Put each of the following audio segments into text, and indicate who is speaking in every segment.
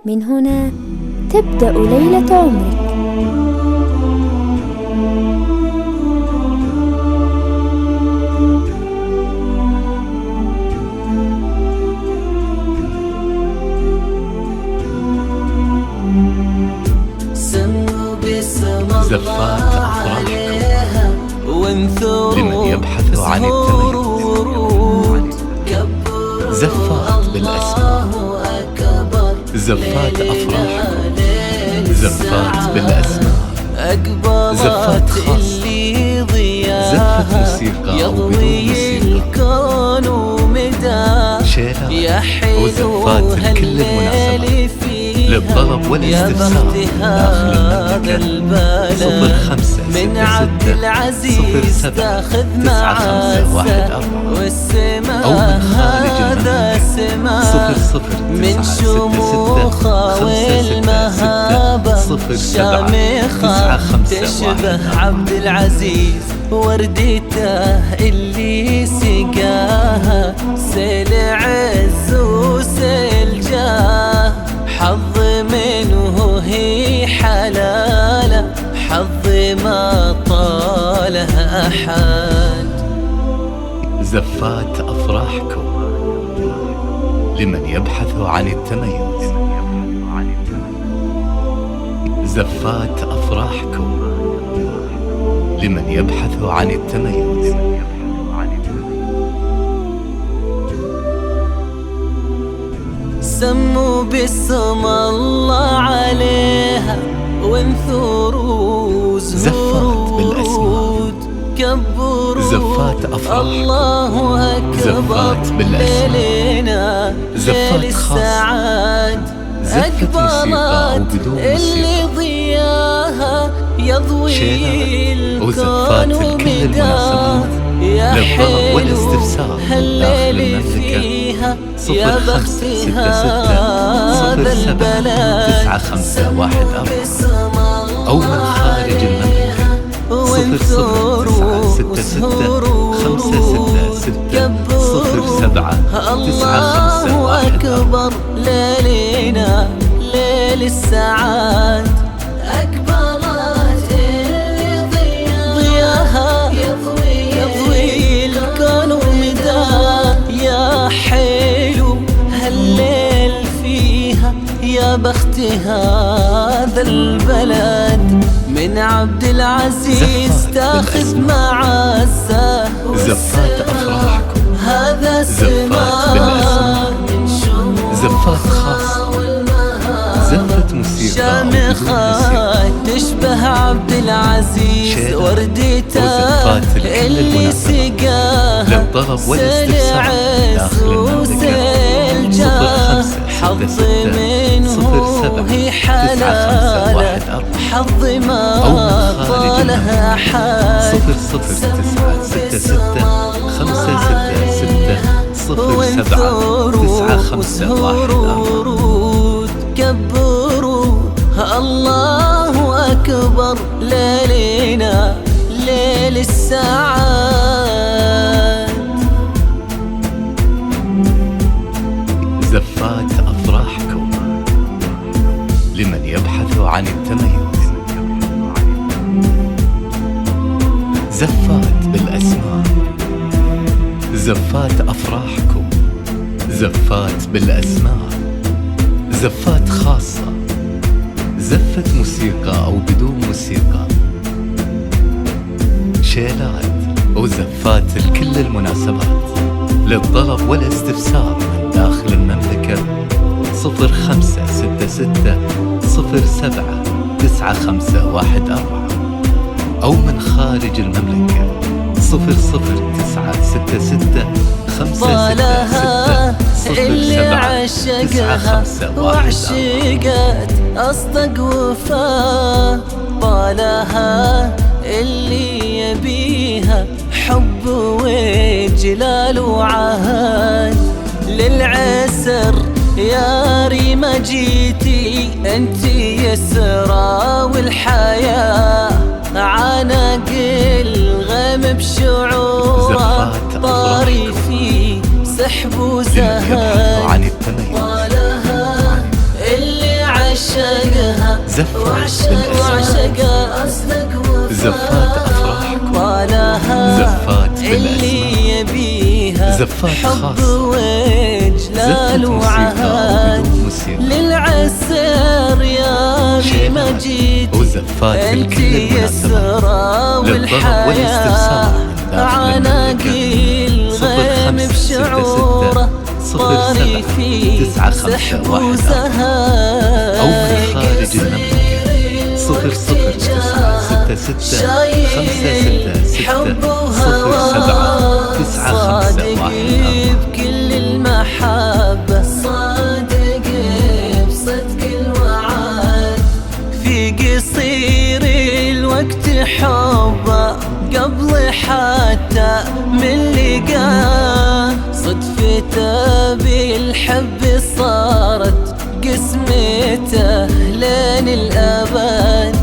Speaker 1: من هنا تبدأ ليلة عمرك.
Speaker 2: زفات أفراحكم لمن يبحث عن التميز. زفات بالأسماء، زفات أفراحكم، زفات بالأسماء، زفات خاصة، زفة موسيقى أو بدون موسيقى، شيلات وزفات لكل المناسبات، للطلب والاستفسار داخل المملكة. 05
Speaker 3: من عبد العزيز تاخذ معاه والسماء
Speaker 2: أو من خارج
Speaker 3: هذا سماء
Speaker 2: 00
Speaker 3: من شموخه والمهابة شامخة تشبه عبد العزيز ورديته اللي سقاها سيل عز وسيل جاه. حظ منه هي حلالة، حظ ما طاله أحد.
Speaker 2: زفات أفراحكم لمن يبحث عن التميز. زفات أفراحكم لمن يبحث عن التميز.
Speaker 3: سموا باسم الله عليها وانثروا
Speaker 2: زفات بالأسماء،
Speaker 3: كبروا
Speaker 2: زفات أفراح،
Speaker 3: الله أكبر
Speaker 2: زفات بالأسماء،
Speaker 3: ليلنا
Speaker 2: زفات خاصة، زفة موسيقى أو بدون
Speaker 3: اللي
Speaker 2: موسيقى،
Speaker 3: ضياها يضوي
Speaker 2: وزفات لكل المناسبات، للطلب والاستفسار داخل المملكة. 05 66 07 9514 أو من خارج المملكة 00 966 566 07
Speaker 3: الله أكبر ليلنا ليل السعاد. أكبرت اللي ضياها يضوي الكون ومداه. يا حلو هالليل فيها يا بخت هذا البلد. من عبد العزيز تاخذ معزة
Speaker 2: زفات أفراحكم،
Speaker 3: هذا
Speaker 2: زفات بالأسماء، زفات خاصة، زفة موسيقى أو بدون موسيقى،
Speaker 3: تشبه عبد العزيز ورديته اللي سقاها
Speaker 2: للطلب والاستفسار داخل المملكة. 05
Speaker 3: حظ منه هي حلالة، حظ ما طالها أحد.
Speaker 2: 00 966 566 07 9514
Speaker 3: كبروا الله أكبر ليلنا ليل السعاد.
Speaker 2: زفات أفراحكم لمن يبحث عن التميز. زفات بالأسماء، زفات أفراحكم، زفات بالأسماء، زفات خاصة، زفة موسيقى أو بدون موسيقى، شيلات وزفات لكل المناسبات، للطلب والاستفسار من داخل المملكة. 05 66 07 9514 أو من خارج المملكة 00 966
Speaker 3: طالها اللي عشقها وعشقت أصدق وفاه. طالها اللي يبيها حب وجلال وعهد. للعسر يا ريما جيتي انتي يسرى والحياة. عناق الغم بشعوره طاري في سحب وزهد.
Speaker 2: عن التميز
Speaker 3: طالها اللي
Speaker 2: زفات بالأسماء، زفات أفراحكم، زفات بالأسماء، زفات خاصة، زفة موسيقى وبدون موسيقى
Speaker 3: للعسر يا بمجيد
Speaker 2: وزفات لكل المناسبات، للطلب والاستفسار
Speaker 3: عناقي الغيم بشعوره طاري في سحب وزهاق
Speaker 2: أو من خارج المملكة 00966 5666
Speaker 3: حب وهوى صادق بكل المحبة، صادق بصدق الوعد، في قصير الوقت حبه قبل حتى من لقاه، صدفته بالحب صارت قسمته لين الأبد،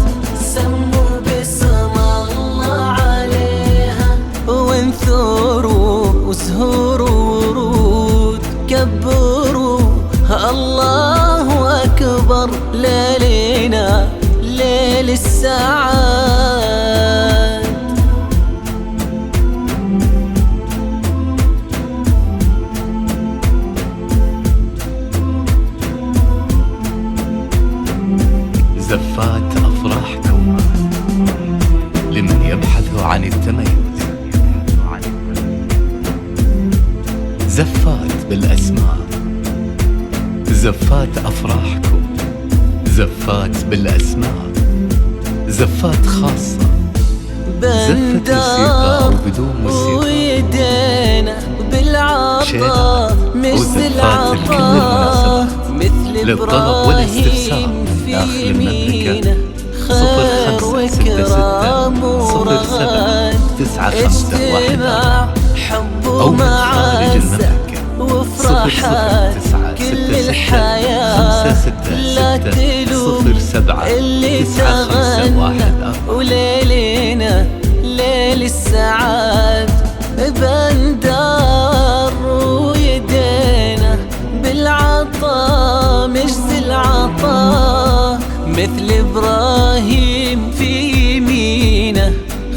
Speaker 3: سموا باسم الله عليها وانثروا وسهور ورود، كبروا الله أكبر ليلنا ليل السعاد.
Speaker 2: زفات أفراحكم لمن يبحث عن التميز، زفات بالأسماء، زفات أفراحكم، زفات بالأسماء، زفات خاصة، زفة موسيقى وبدون موسيقى،
Speaker 3: ويدينا بالعطاء مثل العطاء، مثل
Speaker 2: للطلب والاستفسار داخل المملكة 0566 07 9514 أو من خارج المملكة
Speaker 3: وفرحات كل الحياة، لا تلوم
Speaker 2: 07
Speaker 3: اللي تغنى وليلنا ليل السعاد، بندار ويدينا بالعطاء مجز العطاء، مثل إبراهيم في يمينه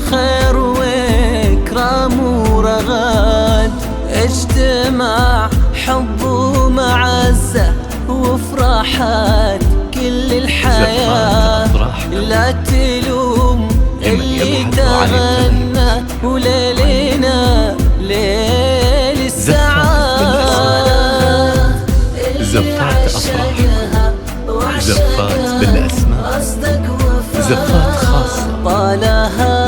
Speaker 3: خير وإكرام ورغد، اجتماع حب ومعزة وفرحات كل الحياة، لا تلوم اللي تغنى وليلنا ليل السعاد.
Speaker 2: زفات أفراحكم، زفات بالأسماء، زفات خاصة،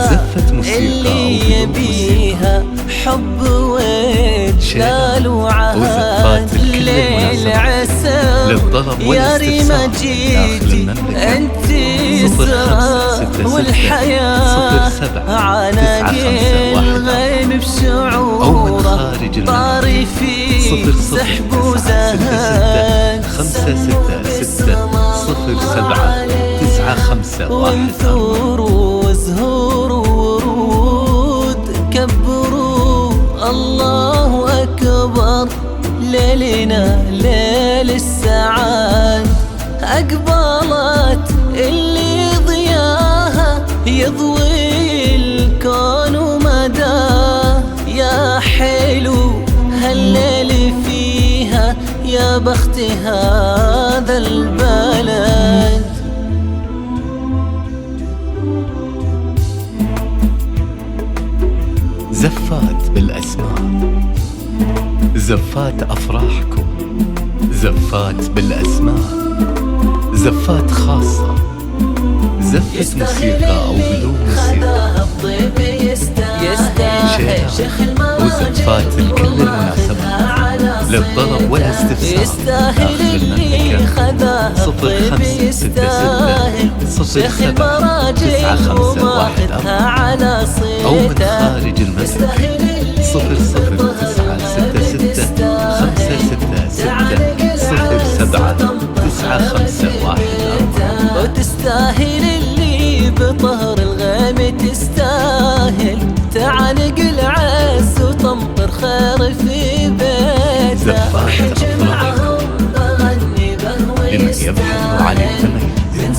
Speaker 2: زفة موسيقى وبدون موسيقى،
Speaker 3: حب وجلال وعهد الليل عسى
Speaker 2: للطلب
Speaker 3: يا ريما جيتي انت اسرار والحياة، عناقي الغيم بشعوره طاري في سحب وزهاق،
Speaker 2: 566 07 9514
Speaker 3: وانثروا وزهور ورود، كبروا الله أكبر ليلنا ليل السعاد، أقبلت اللي ضياها يضوي الكون ومداه، يا حلو هالليل فيها يا بخت هذا البلد.
Speaker 2: زفات بالأسماء، زفات أفراحكم، زفات بالأسماء، زفات خاصة، زفة موسيقى أو بدون موسيقى، شيلة وزفات لكل المناسبات، للطلب والاستفسار داخل المملكة 0566 07 9514 أو من خارج المملكة 00966 566 07 9514.
Speaker 3: وتستاهل اللي بطهر الغيم تستاهل، تعانق العز وتمطر خير في بيته،
Speaker 2: زفات أفراحكم لمن يبحث عن التميز،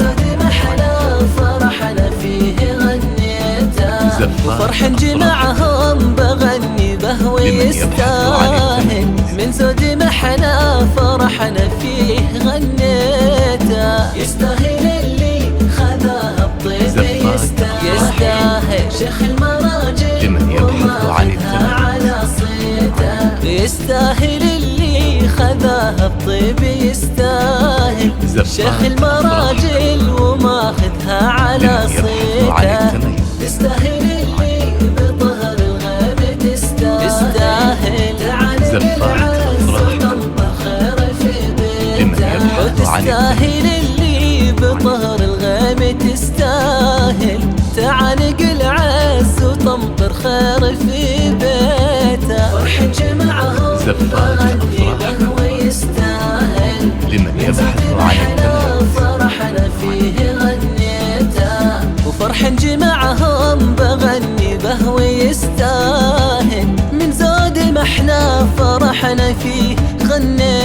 Speaker 3: وفرح جمعهم بغني به ويستاهل من زود محنا فرحنا فيه غنيته يستاهل اللي خذاها بطيب يستاهل شيخ المراجل
Speaker 2: لمن يبحث عن
Speaker 3: على صيته يستاهل اللي خذاها بطيب يستاهل شيخ المراجل وماخذها على صيته يستاهل اللي بطهر الغيب تستاهل تستاهل اللي بطهر الغيم تستاهل تعانق العز وتمطر خير في بيته فرح جمعهم بغني له ويستاهل
Speaker 2: لمن يبحث عن
Speaker 3: فرحنا فيه غنيته وفرح جمعهم بغني به ويستاهل من زود ما احنا فرحنا فيه غنيته